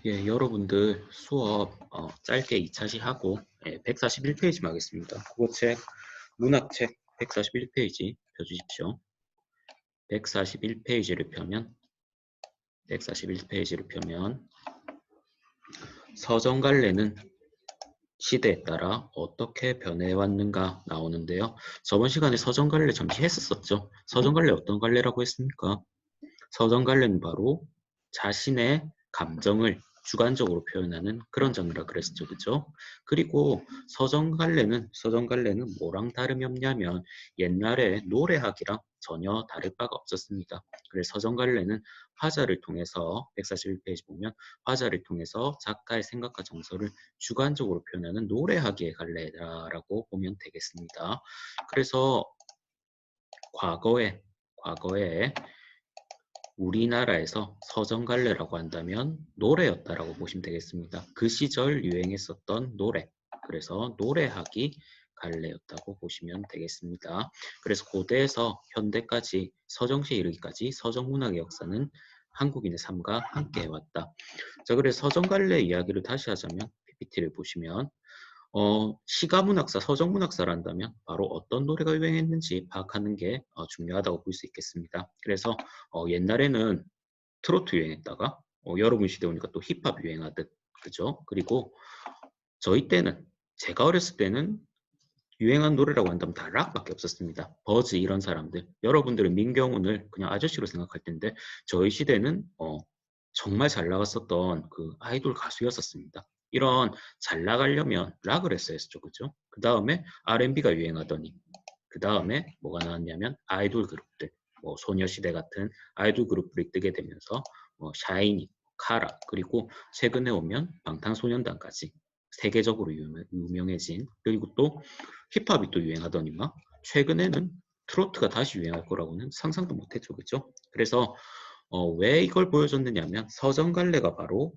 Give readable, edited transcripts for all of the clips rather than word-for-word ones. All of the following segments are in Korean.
예, 여러분들 수업 짧게 2차시 하고 141페이지 하겠습니다. 국어책, 문학책 141페이지 펴주십시오. 141페이지를 펴면 141페이지를 펴면 서정갈래는 시대에 따라 어떻게 변해왔는가 나오는데요. 저번 시간에 서정갈래 잠시 했었었죠. 서정갈래 어떤 갈래라고 했습니까? 서정갈래는 바로 자신의 감정을 주관적으로 표현하는 그런 장르라 그랬죠, 그죠? 그리고 서정갈래는 뭐랑 다름이 없냐면 옛날에 노래하기랑 전혀 다를 바가 없었습니다. 그래서 서정갈래는 화자를 통해서 141페이지 보면 화자를 통해서 작가의 생각과 정서를 주관적으로 표현하는 노래하기의 갈래라고 보면 되겠습니다. 그래서 과거에 우리나라에서 서정갈래라고 한다면 노래였다라고 보시면 되겠습니다. 그 시절 유행했었던 노래. 그래서 노래하기 갈래였다고 보시면 되겠습니다. 그래서 고대에서 현대까지 서정시에 이르기까지 서정문학의 역사는 한국인의 삶과 함께 해왔다. 자, 그래서 서정갈래 이야기를 다시 하자면 PPT를 보시면 시가문학사, 서정문학사란다면 바로 어떤 노래가 유행했는지 파악하는 게 중요하다고 볼 수 있겠습니다. 그래서 옛날에는 트로트 유행했다가 여러분 시대 오니까 또 힙합 유행하듯 그죠? 그리고 저희 때는 제가 어렸을 때는 유행한 노래라고 한다면 다 락밖에 없었습니다. 버즈 이런 사람들. 여러분들은 민경훈을 그냥 아저씨로 생각할 텐데 저희 시대는 정말 잘 나갔었던 그 아이돌 가수였었습니다. 이런 잘 나가려면 락을 했어야 했죠. 그죠? 그 다음에 R&B가 유행하더니 그 다음에 뭐가 나왔냐면 아이돌 그룹들. 뭐 소녀시대 같은 아이돌 그룹들이 뜨게 되면서 샤이니, 카라 그리고 최근에 오면 방탄소년단까지 세계적으로 유명해진 그리고 또 힙합이 또 유행하더니만 최근에는 트로트가 다시 유행할 거라고는 상상도 못했죠. 그죠? 그래서 왜 이걸 보여줬느냐면 서정갈래가 바로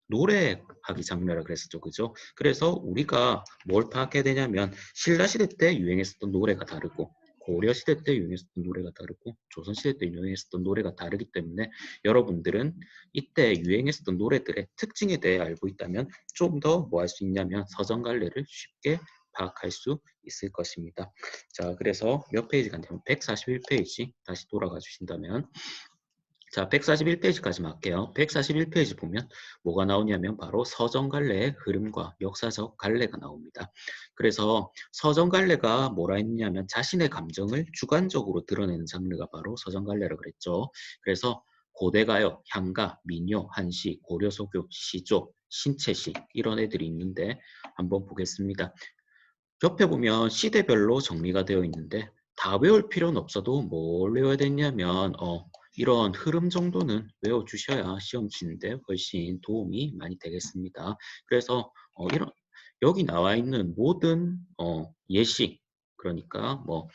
노래하기 장르라 그랬었죠. 그죠? 그래서 우리가 뭘 파악해야 되냐면 신라시대 때 유행했었던 노래가 다르고 고려시대 때 유행했었던 노래가 다르고 조선시대 때 유행했었던 노래가 다르기 때문에 여러분들은 이때 유행했었던 노래들의 특징에 대해 알고 있다면 좀 더 뭐 할 수 있냐면 서정갈래를 쉽게 파악할 수 있을 것입니다. 자, 그래서 몇 페이지 간다면 141페이지 다시 돌아가 주신다면 자, 141페이지까지만 할게요. 141페이지 보면 뭐가 나오냐면 바로 서정갈래의 흐름과 역사적 갈래가 나옵니다. 그래서 서정갈래가 뭐라 했냐면 자신의 감정을 주관적으로 드러내는 장르가 바로 서정갈래라고 그랬죠. 그래서 고대가요, 향가, 민요, 한시, 고려소교, 시조, 신채시 이런 애들이 있는데 한번 보겠습니다. 옆에 보면 시대별로 정리가 되어 있는데 다 외울 필요는 없어도 뭘 외워야 되냐면 이런 흐름 정도는 외워주셔야 시험 치는데 훨씬 도움이 많이 되겠습니다. 그래서 이런 여기 나와 있는 모든 예시 그러니까 뭐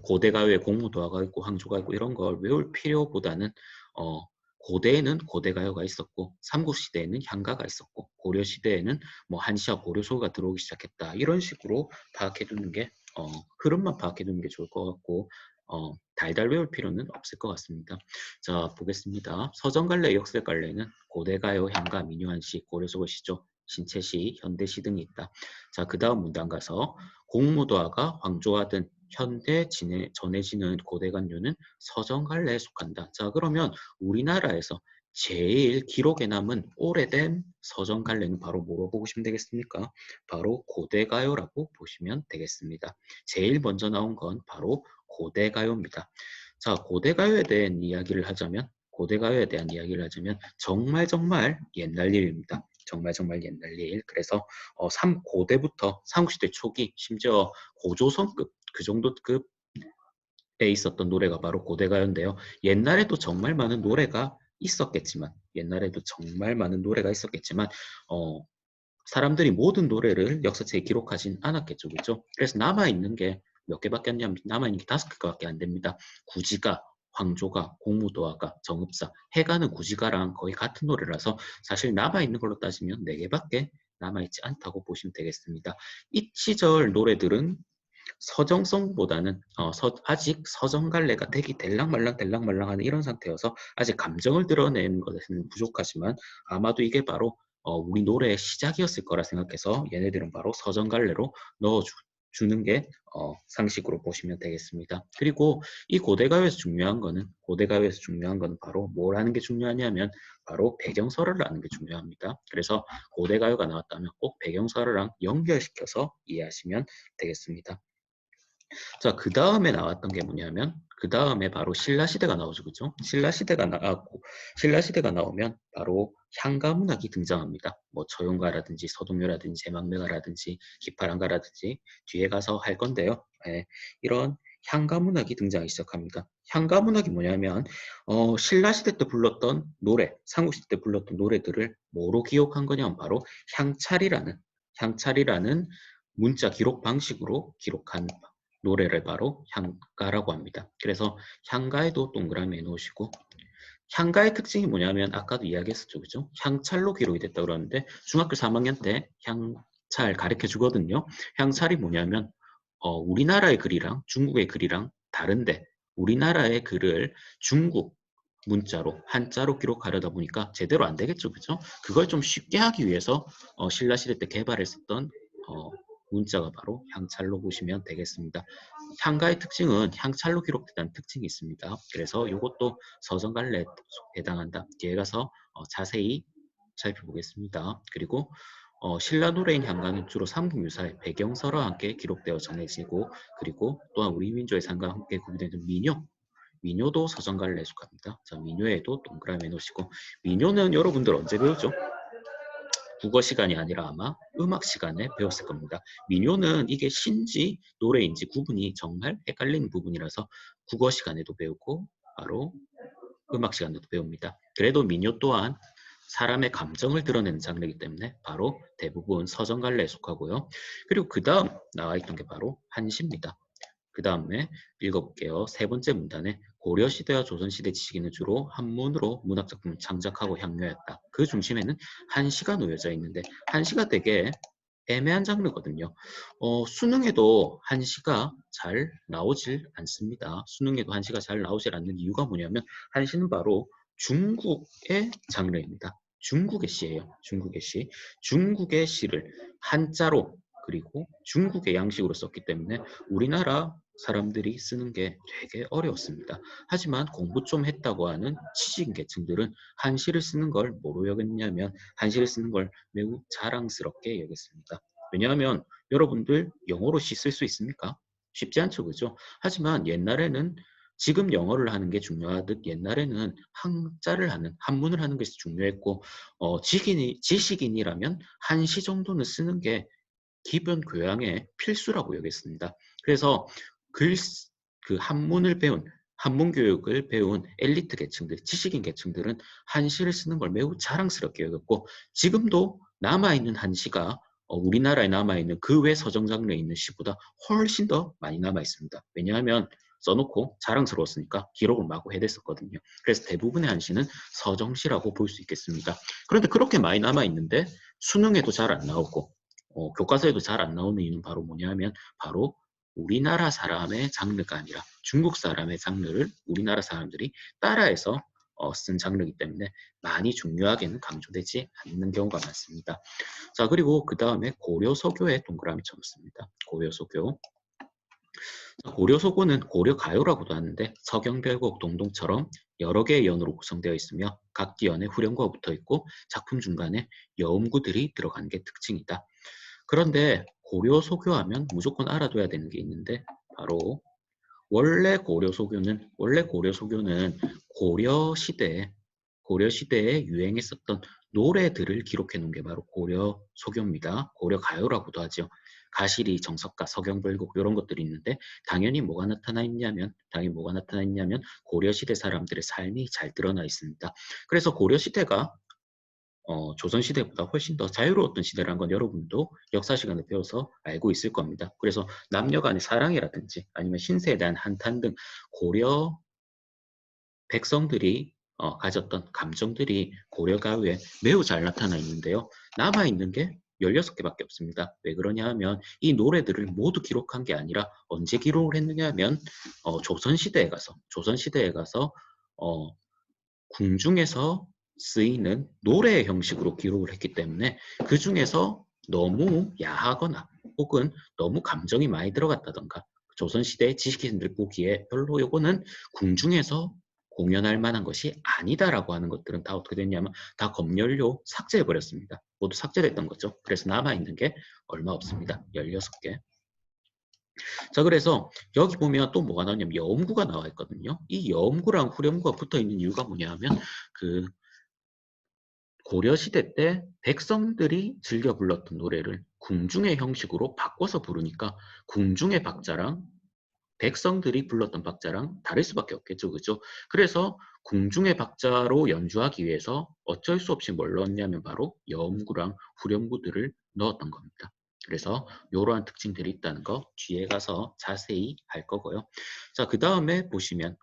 고대가요에 공무도화가 있고 항조가 있고 이런 걸 외울 필요보다는 어, 고대에는 고대가요가 있었고 삼국시대에는 향가가 있었고 고려시대에는 뭐 한시와 고려소가 들어오기 시작했다 이런 식으로 파악해 두는 게 흐름만 파악해 두는 게 좋을 것 같고 달달 외울 필요는 없을 것 같습니다. 자, 보겠습니다. 서정갈래, 역설갈래는 고대가요, 향가, 민요한시, 고려소 시조, 신채시, 현대시 등이 있다. 자, 그 다음 문단 가서 공무도화가 황조화든 현대 전해지는 고대간요는 서정갈래에 속한다. 자, 그러면 우리나라에서 제일 기록에 남은 오래된 서정갈래는 바로 뭐로 보시면 되겠습니까? 바로 고대가요라고 보시면 되겠습니다. 제일 먼저 나온 건 바로 고대가요입니다. 자, 고대가요에 대한 이야기를 하자면 정말 옛날 일입니다. 정말 옛날 일. 그래서 3고대부터 삼국시대 초기 심지어 고조선급 그 정도 급에 있었던 노래가 바로 고대가요인데요. 옛날에도 정말 많은 노래가 있었겠지만 사람들이 모든 노래를 역사책에 기록하진 않았겠죠. 그렇죠? 그래서 남아있는 게 몇 개밖에 안 되면 남아있는 게 5개밖에 안 됩니다. 구지가, 황조가, 공무도화가, 정읍사, 해가는 구지가랑 거의 같은 노래라서 사실 남아있는 걸로 따지면 4개밖에 남아있지 않다고 보시면 되겠습니다. 이 시절 노래들은 서정성보다는 아직 서정갈래가 되기 될랑말랑하는 이런 상태여서 아직 감정을 드러내는 것에는 부족하지만 아마도 이게 바로 우리 노래의 시작이었을 거라 생각해서 얘네들은 바로 서정갈래로 넣어주는 게 상식으로 보시면 되겠습니다. 그리고 이 고대가요에서 중요한 거는 바로 뭘 하는 게 중요하냐면 바로 배경설을 아는 게 중요합니다. 그래서 고대가요가 나왔다면 꼭 배경설이랑 연결시켜서 이해하시면 되겠습니다. 자, 그 다음에 나왔던 게 뭐냐면, 그 다음에 바로 신라시대가 나오죠. 그죠? 신라시대가 나왔고, 신라시대가 나오면 바로 향가문학이 등장합니다. 뭐, 처용가라든지, 서동요라든지, 제망매가라든지, 기파랑가라든지, 뒤에 가서 할 건데요. 예, 이런 향가문학이 등장하기 시작합니다. 향가문학이 뭐냐면, 신라시대 때 불렀던 노래, 삼국시대 때 불렀던 노래들을 뭐로 기억한 거냐면, 바로 향찰이라는 문자 기록 방식으로 기록한 노래를 바로 향가라고 합니다. 그래서 향가에도 동그라미 해놓으시고 향가의 특징이 뭐냐면 아까도 이야기했었죠. 그죠? 향찰로 기록이 됐다 그러는데 중학교 3학년 때 향찰 가르쳐 주거든요. 향찰이 뭐냐면 우리나라의 글이랑 중국의 글이랑 다른데 우리나라의 글을 중국 문자로 한자로 기록하려다 보니까 제대로 안 되겠죠. 그죠? 그걸 좀 쉽게 하기 위해서 신라시대 때 개발했었던 문자가 바로 향찰로 보시면 되겠습니다. 향가의 특징은 향찰로 기록됐다는 특징이 있습니다. 그래서 이것도 서정갈래에 해당한다. 뒤에 가서 자세히 살펴보겠습니다. 그리고 신라 노래인 향가는 주로 삼국유사의 배경설과 함께 기록되어 전해지고 그리고 또한 우리 민족의 상과 함께 구비되는 민요도 서정갈래에 속합니다. 자, 민요에도 동그라미 해놓으시고 민요는 여러분들 언제 배우죠? 국어 시간이 아니라 아마 음악 시간에 배웠을 겁니다. 민요는 이게 신지 노래인지 구분이 정말 헷갈리는 부분이라서 국어 시간에도 배우고 바로 음악 시간에도 배웁니다. 그래도 민요 또한 사람의 감정을 드러내는 장르이기 때문에 바로 대부분 서정갈래에 속하고요. 그리고 그 다음 나와 있던 게 바로 한시입니다. 그 다음에 읽어볼게요. 세 번째 문단에 고려시대와 조선시대 지식인은 주로 한문으로 문학작품을 창작하고 향유했다. 그 중심에는 한시가 놓여져 있는데 한시가 되게 애매한 장르거든요. 수능에도 한시가 잘 나오질 않습니다. 수능에도 한시가 잘 나오질 않는 이유가 뭐냐면 한시는 바로 중국의 장르입니다. 중국의 시예요. 중국의 시. 중국의 시를 한자로 그리고 중국의 양식으로 썼기 때문에 우리나라 사람들이 쓰는 게 되게 어려웠습니다. 하지만 공부 좀 했다고 하는 지식 계층들은 한시를 쓰는 걸 뭐로 여겼냐면 한시를 쓰는 걸 매우 자랑스럽게 여겼습니다. 왜냐하면 여러분들 영어로 시 쓸 수 있습니까? 쉽지 않죠, 그죠? 하지만 옛날에는 지금 영어를 하는 게 중요하듯 옛날에는 한자를 하는, 한문을 하는 것이 중요했고, 지식인이라면 한시 정도는 쓰는 게 기본 교양의 필수라고 여겼습니다. 그래서 글, 그 한문 교육을 배운 엘리트 계층들, 지식인 계층들은 한시를 쓰는 걸 매우 자랑스럽게 여겼고, 지금도 남아있는 한시가 우리나라에 남아있는 그 외 서정 장르에 있는 시보다 훨씬 더 많이 남아있습니다. 왜냐하면 써놓고 자랑스러웠으니까 기록을 마구 해댔었거든요. 그래서 대부분의 한시는 서정시라고 볼 수 있겠습니다. 그런데 그렇게 많이 남아있는데 수능에도 잘 안 나오고 교과서에도 잘 안 나오는 이유는 바로 뭐냐면 바로 우리나라 사람의 장르가 아니라 중국 사람의 장르를 우리나라 사람들이 따라해서 쓴 장르이기 때문에 많이 중요하게는 강조되지 않는 경우가 많습니다. 자, 그리고 그 다음에 고려소교에 동그라미 쳐놓습니다. 고려소교. 고려소고는 고려가요라고도 하는데 서경별곡 동동처럼 여러 개의 연으로 구성되어 있으며 각기 연에 후렴구가 붙어 있고 작품 중간에 여음구들이 들어가는 게 특징이다. 그런데 고려소교하면 무조건 알아둬야 되는 게 있는데 바로 원래 고려소교는 고려시대에 유행했었던 노래들을 기록해 놓은 게 바로 고려소교입니다. 고려가요라고도 하죠. 가시리, 정석가, 서경별곡 이런 것들이 있는데 당연히 뭐가 나타나 있냐면 고려시대 사람들의 삶이 잘 드러나 있습니다. 그래서 고려시대가 조선시대보다 훨씬 더 자유로웠던 시대라는 건 여러분도 역사 시간에 배워서 알고 있을 겁니다. 그래서 남녀 간의 사랑이라든지 아니면 신세에 대한 한탄 등 고려 백성들이 가졌던 감정들이 고려가요에 매우 잘 나타나 있는데요. 남아있는 게 16개밖에 없습니다. 왜 그러냐 하면 이 노래들을 모두 기록한 게 아니라 언제 기록을 했느냐 하면 조선시대에 가서 궁중에서 쓰이는 노래 형식으로 기록을 했기 때문에 그 중에서 너무 야하거나 혹은 너무 감정이 많이 들어갔다던가 조선시대 지식인들 보기에 별로 요거는 궁중에서 공연할 만한 것이 아니다라고 하는 것들은 다 어떻게 됐냐면 다 검열료 삭제해버렸습니다. 모두 삭제됐던 거죠. 그래서 남아있는 게 얼마 없습니다. 16개. 자, 그래서 여기 보면 또 뭐가 나오냐면 여음구가 나와 있거든요. 이 여음구랑 후렴구가 붙어 있는 이유가 뭐냐 하면 그 고려시대 때 백성들이 즐겨 불렀던 노래를 궁중의 형식으로 바꿔서 부르니까 궁중의 박자랑 백성들이 불렀던 박자랑 다를 수밖에 없겠죠. 그죠? 그래서 궁중의 박자로 연주하기 위해서 어쩔 수 없이 뭘 넣었냐면 바로 여음구랑 후렴구들을 넣었던 겁니다. 그래서 이러한 특징들이 있다는 거 뒤에 가서 자세히 할 거고요. 자, 그 다음에 보시면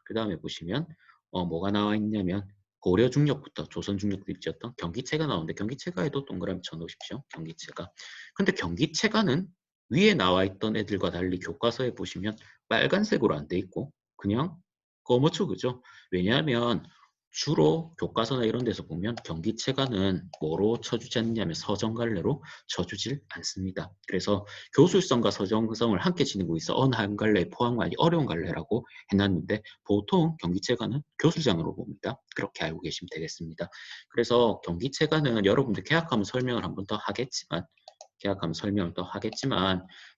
뭐가 나와 있냐면 고려 중력부터 조선 중력도 있었던 경기체가 나오는데 경기체가에도 동그라미 쳐놓으십시오. 경기체가. 근데 경기체가는 위에 나와 있던 애들과 달리 교과서에 보시면 빨간색으로 안 돼 있고 그냥 검어죠, 그죠? 왜냐하면 주로 교과서나 이런 데서 보면 경기체가는 뭐로 쳐주지 않냐면 서정갈래로 쳐주질 않습니다. 그래서 교술성과 서정성을 함께 지니고 있어 어느 한 갈래에 포함하기 어려운 갈래라고 해놨는데 보통 경기체가는 교술장으로 봅니다. 그렇게 알고 계시면 되겠습니다. 그래서 경기체가는 여러분들 계약하면 설명을 한 번 더 하겠지만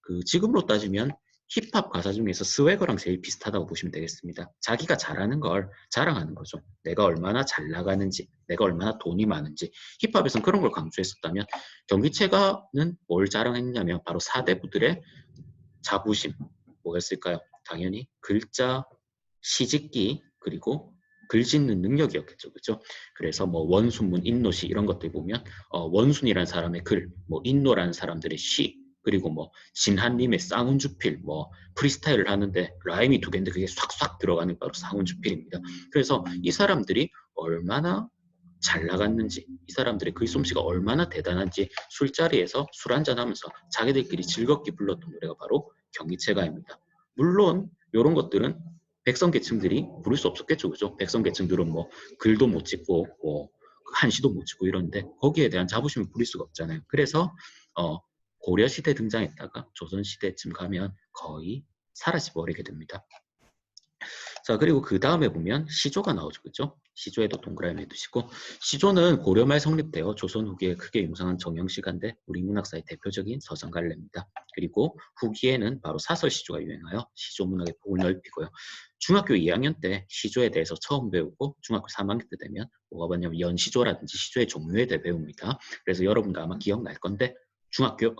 그 지금으로 따지면 힙합 가사 중에서 스웨거랑 제일 비슷하다고 보시면 되겠습니다. 자기가 잘하는 걸 자랑하는 거죠. 내가 얼마나 잘 나가는지, 내가 얼마나 돈이 많은지. 힙합에서는 그런 걸 강조했었다면 경기체가는 뭘 자랑했냐면 바로 사대부들의 자부심. 뭐였을까요? 당연히 글자, 시짓기, 그리고 글 짓는 능력이었겠죠. 그죠? 그래서 뭐 원순문, 인노시 이런 것들 보면 원순이라는 사람의 글, 뭐 인노라는 사람들의 시, 그리고 뭐 진한님의 쌍운주필, 뭐 프리스타일을 하는데 라임이 2개인데 그게 싹싹 들어가는 바로 쌍운주필입니다. 그래서 이 사람들이 얼마나 잘 나갔는지, 이 사람들의 글솜씨가 얼마나 대단한지 술자리에서 술 한잔하면서 자기들끼리 즐겁게 불렀던 노래가 바로 경기체가입니다. 물론 이런 것들은 백성계층들이 부를 수 없었겠죠. 그죠? 백성계층들은 뭐 글도 못 찍고 뭐 한시도 못 찍고 이런데 거기에 대한 자부심을 부릴 수가 없잖아요. 그래서 고려시대 등장했다가 조선시대쯤 가면 거의 사라져버리게 됩니다. 자, 그리고 그 다음에 보면 시조가 나오죠. 그죠? 시조에도 동그라미 해두시고, 시조는 고려말 성립되어 조선 후기에 크게 융성한 정형시가인데 우리 문학사의 대표적인 서정갈래입니다. 그리고 후기에는 바로 사설시조가 유행하여 시조 문학의 폭을 넓히고요. 중학교 2학년 때 시조에 대해서 처음 배우고 중학교 3학년 때 되면 뭐가 뭐냐면 연시조라든지 시조의 종류에 대해 배웁니다. 그래서 여러분도 아마 기억날 건데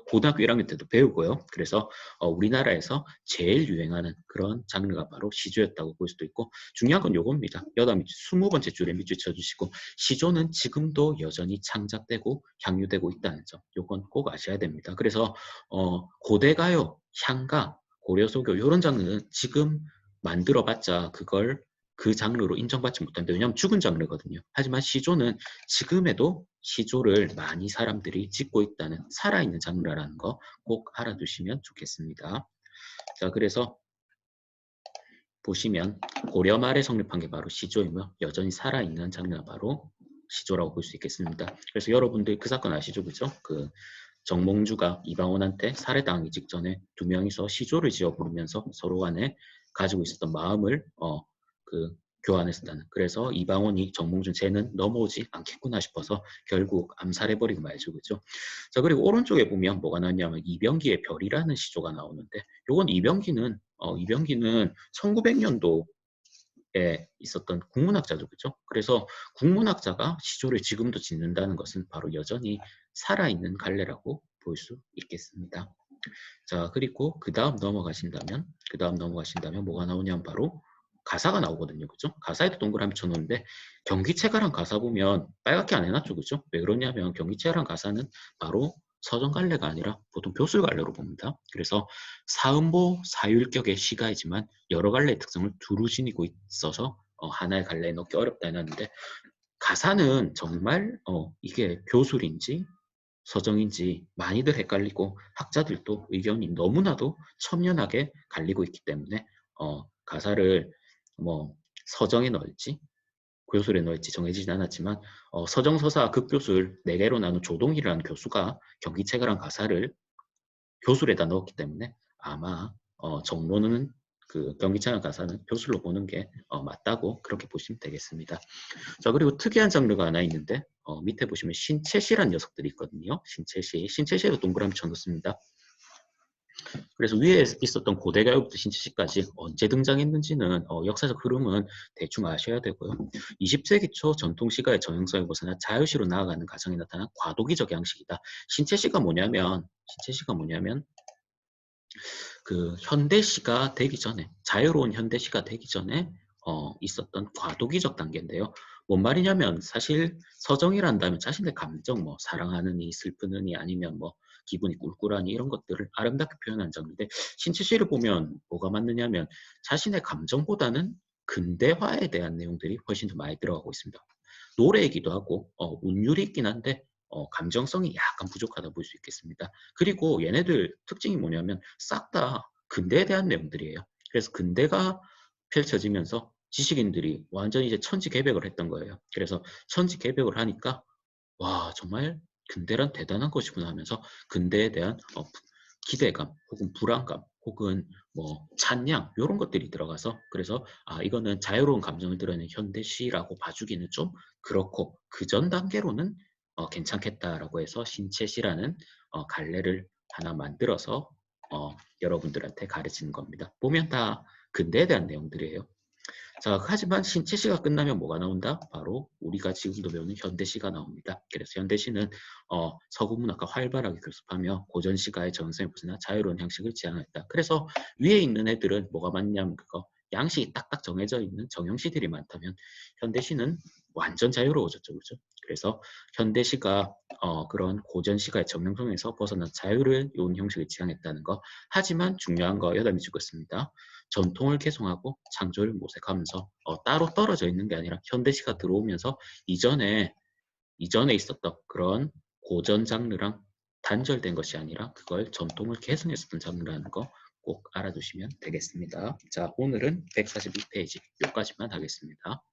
고등학교 1학년 때도 배우고요. 그래서 우리나라에서 제일 유행하는 그런 장르가 바로 시조였다고 볼 수도 있고 중요한 건 요겁니다. 여담 20번째 줄에 밑줄 쳐주시고 시조는 지금도 여전히 창작되고 향유되고 있다는 점 요건 꼭 아셔야 됩니다. 그래서 고대가요, 향가, 고려소교 이런 장르는 지금 만들어봤자 그걸 그 장르로 인정받지 못한다. 왜냐하면 죽은 장르거든요. 하지만 시조는 지금에도 시조를 많이 사람들이 짓고 있다는 살아있는 장르라는 거 꼭 알아두시면 좋겠습니다. 자, 그래서 보시면 고려 말에 성립한 게 바로 시조이며 여전히 살아있는 장르가 바로 시조라고 볼 수 있겠습니다. 그래서 여러분들 그 사건 아시죠? 그죠? 그 정몽주가 이방원한테 살해당하기 직전에 2명이서 시조를 지어 부르면서 서로 간에 가지고 있었던 마음을 그 교환했었다는. 그래서 이방원이 정몽준 쟤는 넘어오지 않겠구나 싶어서 결국 암살해버리고 말죠. 그죠? 자, 그리고 오른쪽에 보면 뭐가 나왔냐면 이병기의 별이라는 시조가 나오는데 요건 이병기는 1900년도에 있었던 국문학자죠. 그죠? 그래서 국문학자가 시조를 지금도 짓는다는 것은 바로 여전히 살아있는 갈래라고 볼 수 있겠습니다. 자, 그리고 그 다음 넘어가신다면 뭐가 나오냐면 바로 가사가 나오거든요. 그죠? 가사에도 동그라미 쳐놓는데 경기체가란 가사 보면 빨갛게 안 해놨죠. 그죠? 왜 그러냐면 경기체가란 가사는 바로 서정갈래가 아니라 보통 벼슬갈래로 봅니다. 그래서 사음보 사율격의 시가이지만 여러 갈래의 특성을 두루 지니고 있어서 하나의 갈래에 넣기 어렵다 해놨는데 가사는 정말 이게 교술인지 서정인지 많이들 헷갈리고 학자들도 의견이 너무나도 첨예하게 갈리고 있기 때문에 가사를 뭐 서정에 넣을지 교술에 넣을지 정해지진 않았지만 서정서사 극교술 4개로 나눈 조동희라는 교수가 경기체결한 가사를 교술에다 넣었기 때문에 아마 정론은 그 경기체결 가사는 교술로 보는 게 맞다고 그렇게 보시면 되겠습니다. 자, 그리고 특이한 장르가 하나 있는데 밑에 보시면 신채시란 녀석들이 있거든요. 신채시에도 동그라미 쳐놓습니다. 그래서 위에 있었던 고대가요부터 신채시까지 언제 등장했는지는 역사적 흐름은 대충 아셔야 되고요. 20세기 초 전통시가의 정형성을 벗어나 자유시로 나아가는 과정에 나타난 과도기적 양식이다. 신채시가 뭐냐면 그 현대시가 되기 전에 자유로운 현대시가 되기 전에 있었던 과도기적 단계인데요. 뭔 말이냐면 사실 서정이란다면 자신의 감정 뭐 사랑하느니 슬프느니 아니면 뭐 기분이 꿀꿀하니 이런 것들을 아름답게 표현한 장르인데 신채시를 보면 뭐가 맞느냐면 자신의 감정보다는 근대화에 대한 내용들이 훨씬 더 많이 들어가고 있습니다. 노래이기도 하고 운율이 있긴 한데 감정성이 약간 부족하다 볼 수 있겠습니다. 그리고 얘네들 특징이 뭐냐면 싹 다 근대에 대한 내용들이에요. 그래서 근대가 펼쳐지면서 지식인들이 완전히 이제 천지개벽을 했던 거예요. 그래서 천지개벽을 하니까 와 정말 근대란 대단한 것이구나 하면서 근대에 대한 기대감 혹은 불안감 혹은 뭐 찬양 이런 것들이 들어가서 그래서 이거는 자유로운 감정을 드러내는 현대시라고 봐주기는 좀 그렇고 그 전 단계로는 괜찮겠다라고 해서 신채시라는 갈래를 하나 만들어서 여러분들한테 가르치는 겁니다. 보면 다 근대에 대한 내용들이에요. 자, 하지만 신체시가 끝나면 뭐가 나온다? 바로 우리가 지금도 배우는 현대시가 나옵니다. 그래서 현대시는 서구문학과 활발하게 교습하며 고전시가의 전성에 벗어나 자유로운 형식을 지향했다. 그래서 위에 있는 애들은 뭐가 맞냐면 그거 양식이 딱딱 정해져 있는 정형시들이 많다면 현대시는 완전 자유로워졌죠. 그죠? 그래서 현대시가 그런 고전시가의 정형성에서 벗어난 자유를 요운 형식을 지향했다는 거. 하지만 중요한 거 여담이 죽었습니다. 전통을 개성하고 창조를 모색하면서 따로 떨어져 있는 게 아니라 현대시가 들어오면서 이전에 있었던 그런 고전 장르랑 단절된 것이 아니라 그걸 전통을 개성했었던 장르라는 거 꼭 알아두시면 되겠습니다. 자, 오늘은 142페이지 여기까지만 하겠습니다.